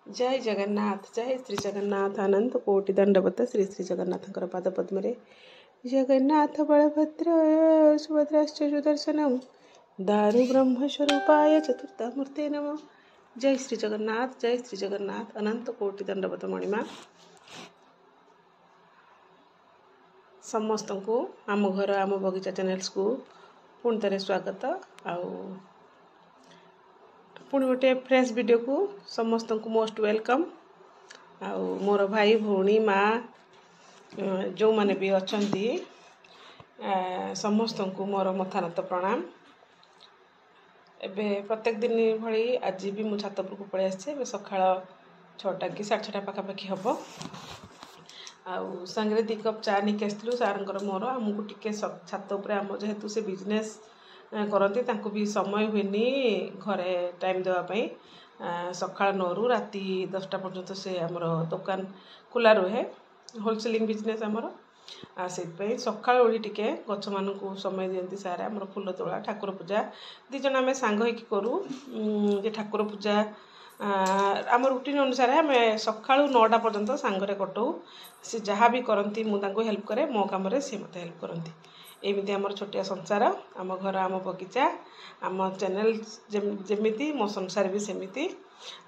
जय जगन्नाथ जय श्री जगन्नाथ अनंत कोटि दंडवत श्री श्री जगन्नाथ पाद पद्म जगन्नाथ बलभद्र सुभद्राश्च सुदर्शनम दारु ब्रह्मस्वरूपाय चतुर्थमूर्ते नमः। जय श्री जगन्नाथ अनंत कोटि दंडवत मणिमा समस्त को आम घर आम बगीचा चैनल्स को पुणी थे स्वागत पुणी गोटे फ्रेश वीडियो को समस्त को मोस्ट वेलकम। मोर भाई भौणी माँ जो माने भी अच्छा समस्त को मोर मथानत प्रणाम। एबे प्रत्येक दिन भली आज भी मु छात उपरको पळै आछे। सकाळ 6टा कि 6:30 पाखापाखि हम आंगे 2 कप चा नहीं आसलु सार मोर आमको टिके छात उपर आम जेहेतु से बिजनेस करती भी समय हुए घरे टाइम देवाई सका 9 रु राति 10टा पर्यंत से आमर दुकान खुला रुहे होलसेलिंग बिजनेस आमर से सका ओढ़ी टिके गछ मान समय दिखती सारे आमर फूल तोड़ा ठाकुर पूजा 2 जन आम सांग होइकी करूँ ठाकुर पूजा आम रुटीन अनुसार आम सका 9टा पर्यंत सांगरे कटू सी जहाँ भी करती मुझे हेल्प करे मो कम सी मत हेल्प करती एमती आमर छोटिया संसार आम घर आम बगीचा आम चैनल जमी मो संसार भी सेमती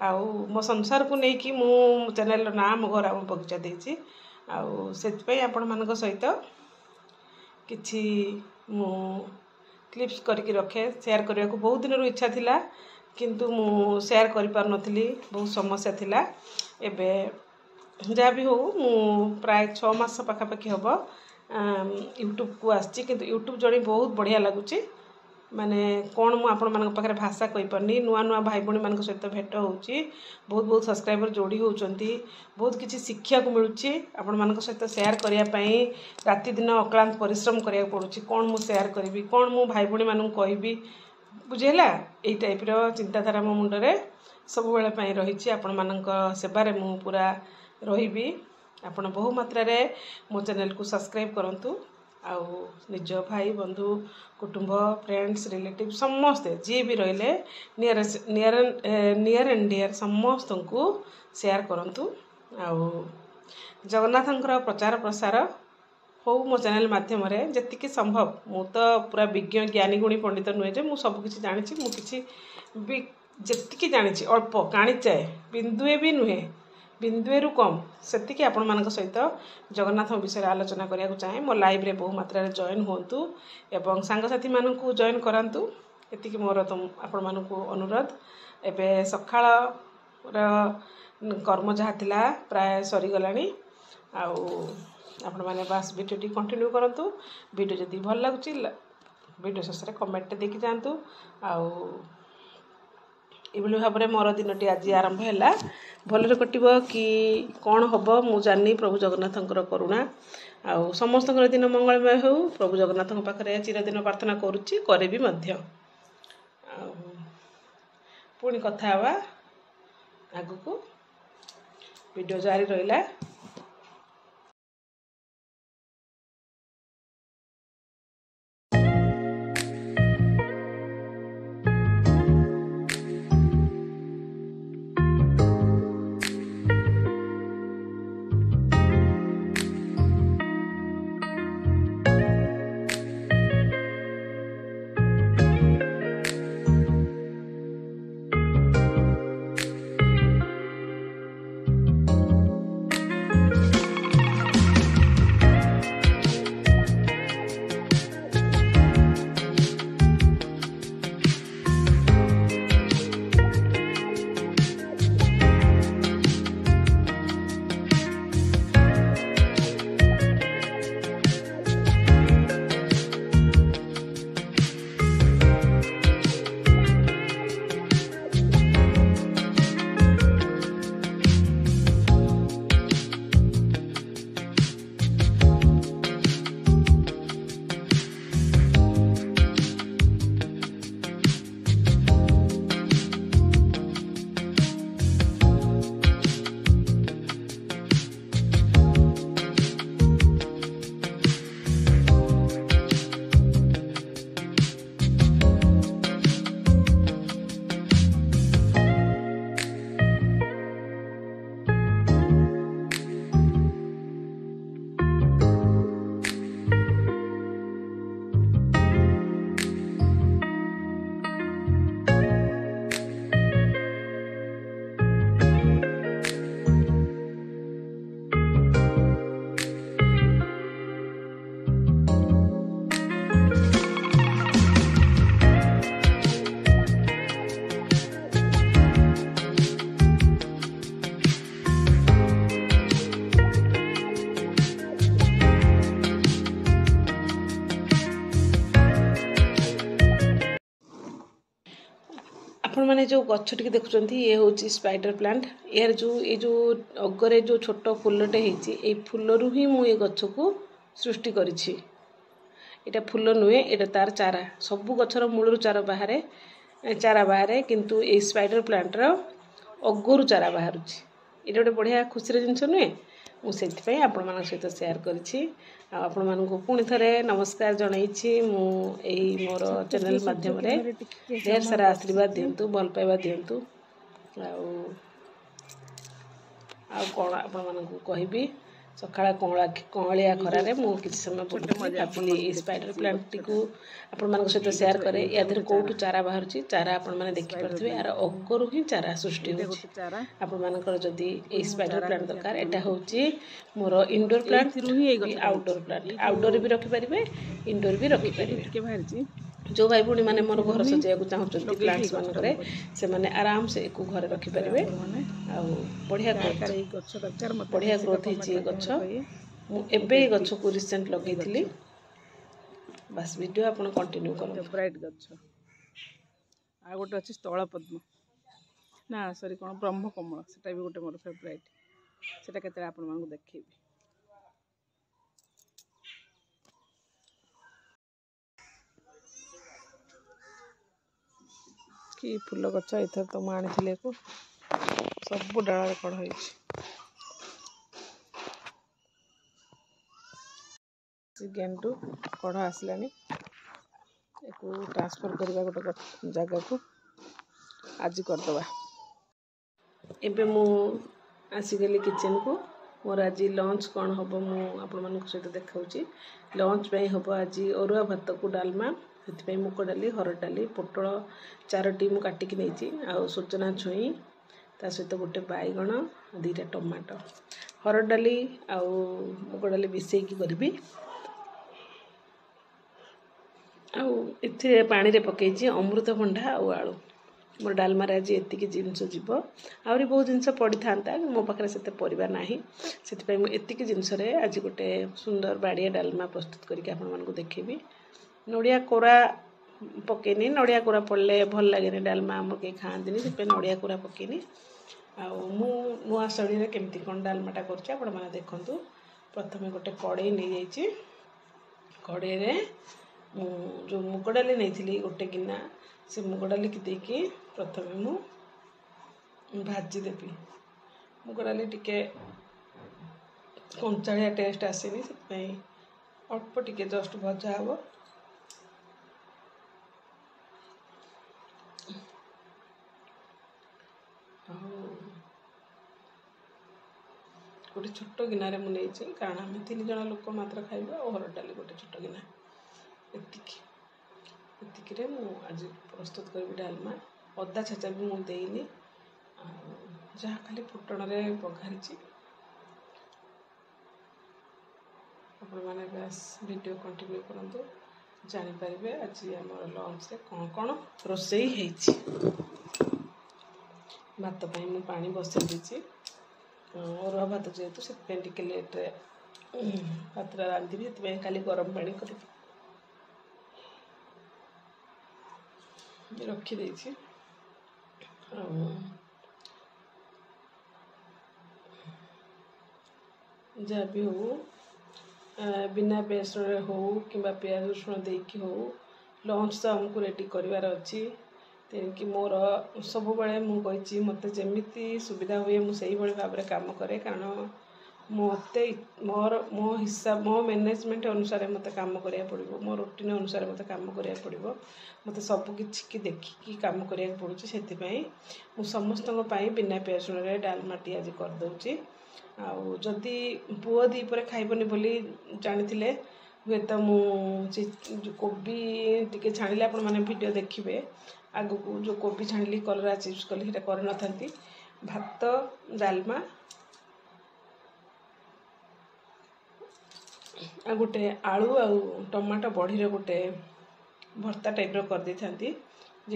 मो संसार को लेकिन मो चैनल ना आम घर आम बगीचा देती से आपण मान सहित किछि मु क्लिप्स करके रखे शेयर करने को बहुत दिन इच्छा थिला किंतु मु शेयर कर पार नथिली बहुत समस्या थिला। एबे जहाँ भी हो मु प्राय 6 मास पाखापाखि हम यूट्यूब को आसी कि यूट्यूब जड़े बहुत बढ़िया लगुच माने कौन मु आपण मान पाखे भाषा कहीपरनी नुआ नुआ भाई भाई मान सहित भेट हो बहुत बहुत सब्सक्राइबर जोड़ी होती बहुत किसी शिक्षा को मिलूँ आपण मान सहित शेयर करने राति दिन अक्लांत परिश्रम करा पड़ुछि कौन मु शेयर करी कौन मु भाई भाई मान कहि बुझेला यही टाइप्र चिंताधारा मो मुंडे सब बेले रही आपण मान सेवारे मु पूरा रही आपण बहु मात्रा रे मो चैनल को सब्सक्राइब करंतु निज भाई बंधु कुटुंब फ्रेंड्स रिलेटिव समस्ते जी भी रहिले नियर एंड डियर समस्त को शेयर करंतु जगन्नाथंकर प्रचार प्रसार हो मो चैनल माध्यम रे जतिकी संभव मु तो पूरा विज्ञ ज्ञानी गुणी पंडित नुहे जे मु सब किछि जानिछि मु किछि भी जतिकी जानिछि अल्प काणिचाए बिंदुए भी नुहे बिंदुएरु कम से आपण मान सहित जगन्नाथ विषय आलोचना करने को चाहे मो लाइव रे बहु मात्रा रे जॉइन होंतु एवं सांगसाथी मान को जॉइन करांतु एतिकी मोर आपण मान को अनुरोध। एबे सकाळ कर्म जहाँ थिला प्राय सरी गलानी आपण माने बस वीडियो कंटिन्यू करंतु वीडियो जदि भल लागुची वीडियो शेष में कमेंट देकी जांतु एभली भाव में मोर दिन टी आज आरंभ है भलरे कटिब कि कौन हम मु जानी प्रभु जगन्नाथंकर करुणा समस्त दिन मंगलमय हो प्रभु जगन्नाथ पाखे चिरदिन प्रार्थना करुच्ची करे भी मध्य पुणी कथा हवा आगु को वीडियो जारी रहिला। आपने जो गछ टी देखुं ये हूँ स्पाइडर प्लांट यार जो ये जो अगरे जो छोट फूलटे होती फूलरू ही मुझे गछ को सृष्टि करी एटा फूल नुहे एटा तार चारा सबू गछर मूलर चारा बाहर किंतु ये स्पाइडर प्लांटर अगरू चारा बाहर ये गोटे बढ़िया खुशी जिनस नुहे मुझे आपण मान सहित सेयार कर पुणी थे नमस्कार जनई मोर चैनल माध्यम ढेर सारा आशीर्वाद दिंतु भल पाइबा दिंतु कौन आपण मानी सकाळ कौलिया खरारे मुझे समय भाविली स्पाइडर प्लांट टी आपण सहित सेयार करे या कौटू चारा बाहर चारा आपण मैंने देखिपे यार अगरू ही चारा सृष्टि होकर जदि स्पाइडर प्लांट दरकार यहाँ हूँ मोर indoor plant outdoor plant outdoor भी रखिपारे इनडोर भी रखिपारे जो भाई भूणी मैंने मोर घर सजाइक चाहते प्लांट्स मानक से मैंने आराम से एक घर रखिपारे बढ़िया बढ़िया ग्रोथ होती गछ मुझे गछ को रिसेंट लगे बस वीडियो आप कंटिन्यू कर फेवराइट गछ आ गोटे अच्छी स्थल पद्म ना सॉरी कौन ब्रह्म कमल से भी गोटे मोर फेवराइट से आपको देखी कि फूल गछ एथर तो मुझे आनी सब डाल कड़ हो गेंडू कड़ आसला ट्रांसफर करवा गोटे जगह को आज करदे एबे मु आसीगली किचन को मोर आज लंच कौन हम मुझे सहित देखा लंच हम आज अरुआ भात को डालमा से मुग डाली हरड़ डाली पोटल 4टी मु काटिकी नहीं सोचना छुई ता सहित गोटे बैगण 2टा टमाटो हरड़ डाली आउ मुग डाली मिसेकी करी आउ पानी रे पकई अमृतभंडा आउ आलू मोर डालमार आज एतिकी जिनस जीव आहरी बहुत जिनस पड़ी था मो पाखे से परिवार ना से मुझे जिनस आज गोटे सुंदर बाड़िया डालमा प्रस्तुत करके आपको देखेबी नड़िया कोरा पकेनी नड़िया कोरा पड़े भल लगे डालमा आम कहीं खाती से नड़िया कोरा पकेनी नुआ शैली केमती कौन डालमाटा कर देखु प्रथम गोटे कड़े नहीं जाइए कड़े जो मुग डाली नहीं गोटे गिना से मुग डाली की देकी प्रथम मु भाजीदेवी मुग डाली टिके कंचाड़िया टेस्ट आसेनी से अल्प टिके जस्ट भजा हम गोटे छोट गिनारे मुझे कारण आम 3 जन लोक मात्र खाइबा और हरड़ डाली गोटे छोट गिना एतिक आज प्रस्तुत करी डालमा अदा छेचा भी मुझे देनी जहाँ खाली फुटण में पघारी आपण मैंने बस वीडियो कंटिन्यू करूँ जानीपारे आज आम लंच रे कौन कौन रोसई है भात मुझे पानी बसई दी अरुआ भात जेहेतु से लेट्रे भात रांधि से खाली गरम पानी कर रखी जहाँ भी हो बिना बेसन हो कि प्याज रसुण देकी हो लंच तो आमको रेडी करार अच्छी तेणुक मोर सब मुझे मत जमी सुविधा हुए मुझे भाव में काम करे कारण मत मो हिसाब मो मैनेजमेंट अनुसार मत काम करा पड़ो मो रूटीन अनुसार मत काम करा पड़ो मत सबकि देखिकी काम करा पड़ो से समस्त बिना पेसुण डालमाटी आज करदे आदि पुओ दीपर खाइबनी बोली जानी हुए तो मुझे कोबी टी छाणी आप वीडियो देखिए आग को जो कोबी छाणी कलरा चिप्स कली कर भात डालमा आ गोटे आलू आ टमाटो बड़ी गोटे भर्ता टाइप कर दे था जी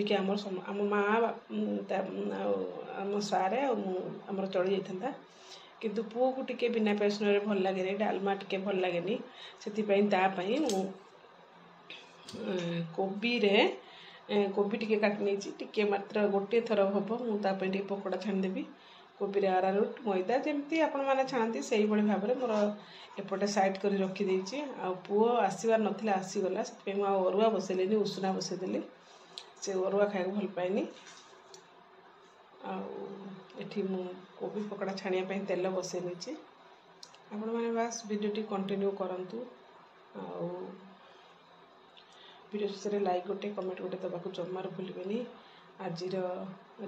कि आम माँ आम सारे आमर चली जाता किंतु पुओ को टिके बिना पेसन भल लगे डालमा टिके भल लगे से कोबी रे कोबी टिके काटि नहीं टिके मात्र गोटे थर हम मुझे पकोड़ा छाणीदेवी कोबी आरारुट मैदा जमी आपण मैंने छाणती से भाव में मोर एपटे साइड कर रखीदे आ पुओ आसबार नाला आसीगला से अरुआ बसैली उषुना बसईदेली से अरुआ खाया भल पाएनि आठी मु कोबी पकोड़ा छाणिया तेल बसई नहीं आपण मैंने बास भिडियो कंटिन्यू करूँ वीडियो शेषे लाइक गोटे कमेंट गोटे दबाक जमार भूलें आज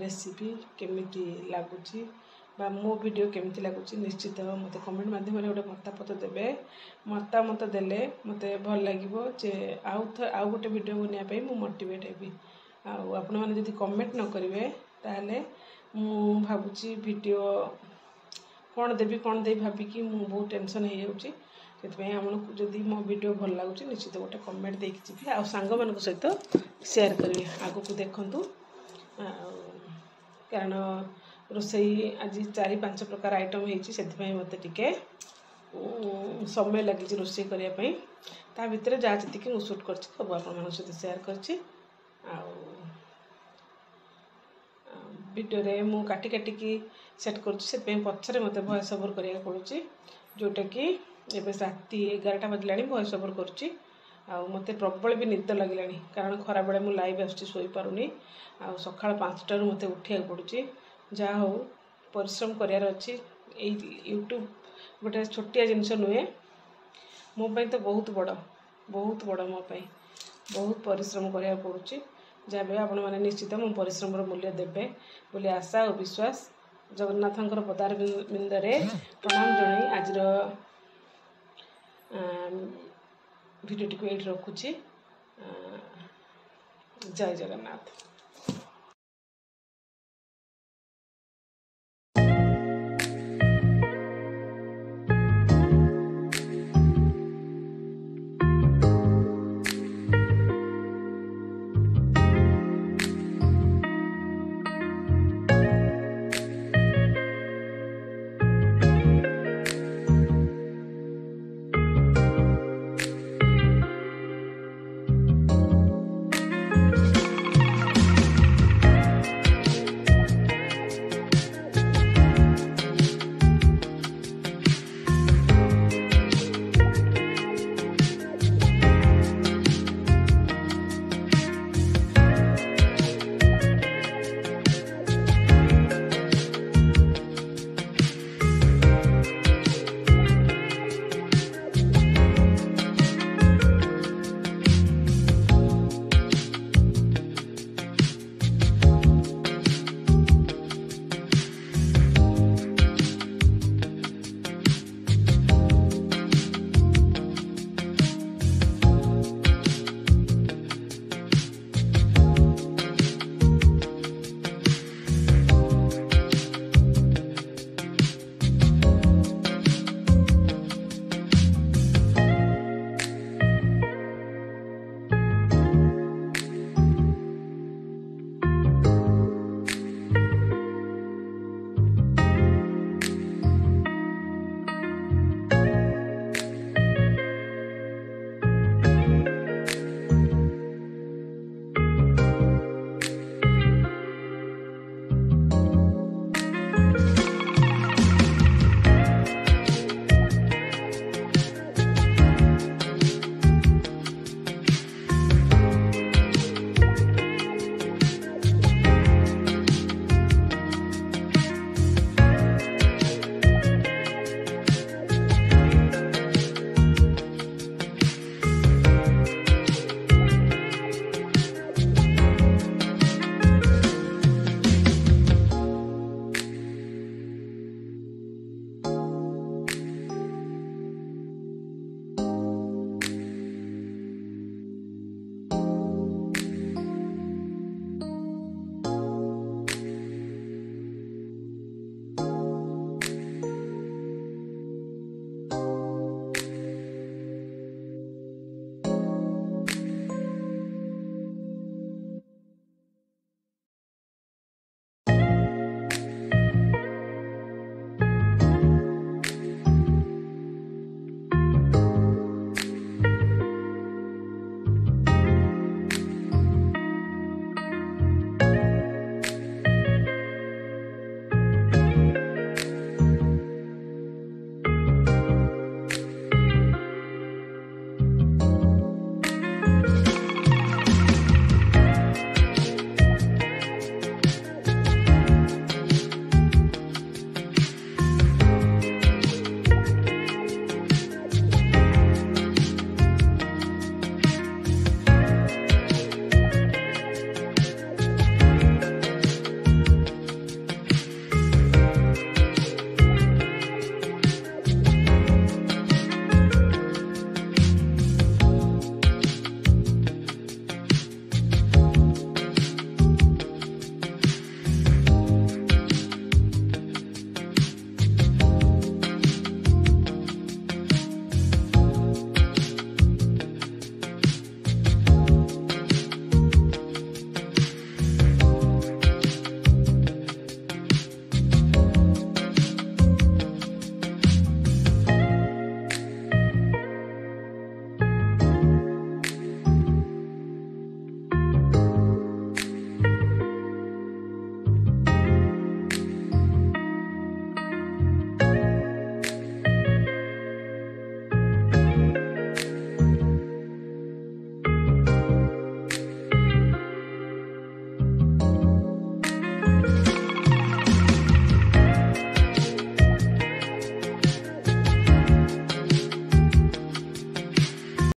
रेसिपी केमिति लगुच मो वीडियो केमिति लगुच निश्चित मत कमेंट माध्यम गोटे मतामत देवे मतामत देले मत भल लगे जे आउ गोटे वीडियो बनाई मुझे मोटिवेट हेबी आपण मैंने जदि कमेंट न करेंगे ताहले मु भावुची वीडियो कौन देवी कौन दे भाविकी मुझे बहुत टेंशन हो जाऊँगी से जदि मो वीडियो भल लगुच निश्चित गोटे कमेंट देकी जी आ सांग मान सहित शेयर करेंगे आग को देखूँ कारण रोसई आज 4-5 प्रकार आइटम होती मत टिके समय लगी रोसई करने ता भितर जहाँ जी मुझे सुट कर सब आप सहित शेयर कर वीडियो मु काटी काटिकी सेट कर पछरे मत वॉइस ओवर करा पड़ुची जोटा कि एवं राति 11टा बजला वॉइस ओवर करुच्ची मत प्रबल भी निद लगे कारण खरा बेले मुझे लाइव आसुनी सका 5टारू मत उठा पड़ुची जहाँ हो परिश्रम करार अच्छी यूट्यूब गोटे छोटिया जिनस नुहे मोपाई तो बहुत बड़ मोपाई बहुत परिश्रम कराया पड़ुची जहाँ भी आपण मैंने निश्चित मो परिश्रम मूल्य देवे बोली आशा और विश्वास जगन्नाथंकर पदार बिंदरे प्रणाम जनाई आज भिडियो टी रखुची जय जगन्नाथ।